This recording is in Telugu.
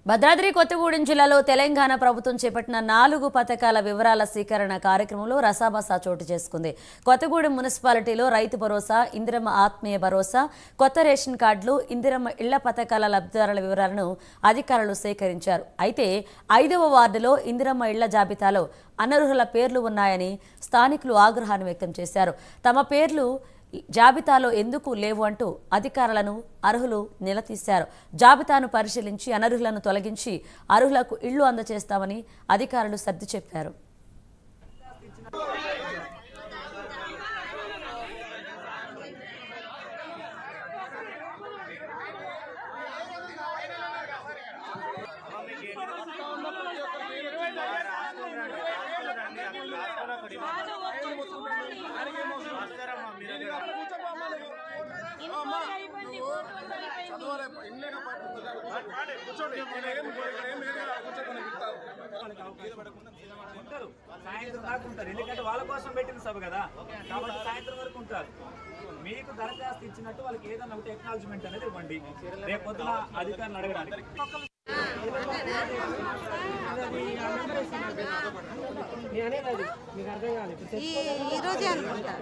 భద్రాద్రి కొత్తగూడెం జిల్లాలో తెలంగాణ ప్రభుత్వం చేపట్టిన 4 పథకాల వివరాల సేకరణ కార్యక్రమంలో రసాబసా చోటు చేసుకుంది. కొత్తగూడెం మున్సిపాలిటీలో రైతు భరోసా, ఇందిరమ్మ ఆత్మీయ భరోసా, కొత్త రేషన్ కార్డులు, ఇందిరమ్మ ఇళ్ల పథకాల లబ్ధిదారుల వివరాలను అధికారులు సేకరించారు. అయితే 5వ వార్డులో ఇందిరమ్మ ఇళ్ల జాబితాలో అనర్హుల పేర్లు ఉన్నాయని స్థానికులు ఆగ్రహాన్ని వ్యక్తం చేశారు. తమ పేర్లు జాబితాలో ఎందుకు లేవు అంటూ అధికారులను అర్హులు నిలదీశారు. జాబితాను పరిశీలించి అనర్హులను తొలగించి అర్హులకు ఇళ్లు అందజేస్తామని అధికారులు సర్ది చెప్పారు. సాయంత్రం దాకా ఉంటారు, ఎందుకంటే వాళ్ళ కోసం పెట్టిన సభ కదా, కాబట్టి సాయంత్రం వరకు ఉంటారు. మీకు దరఖాస్తు ఇచ్చినట్టు వాళ్ళకి ఏదైనా ఒకటి ఎక్నాలజ్మెంట్ అనేది ఇవ్వండి, రేపు పొద్దున అధికారులు అడగడానికి. ఈ రోజే అనుకుంటా.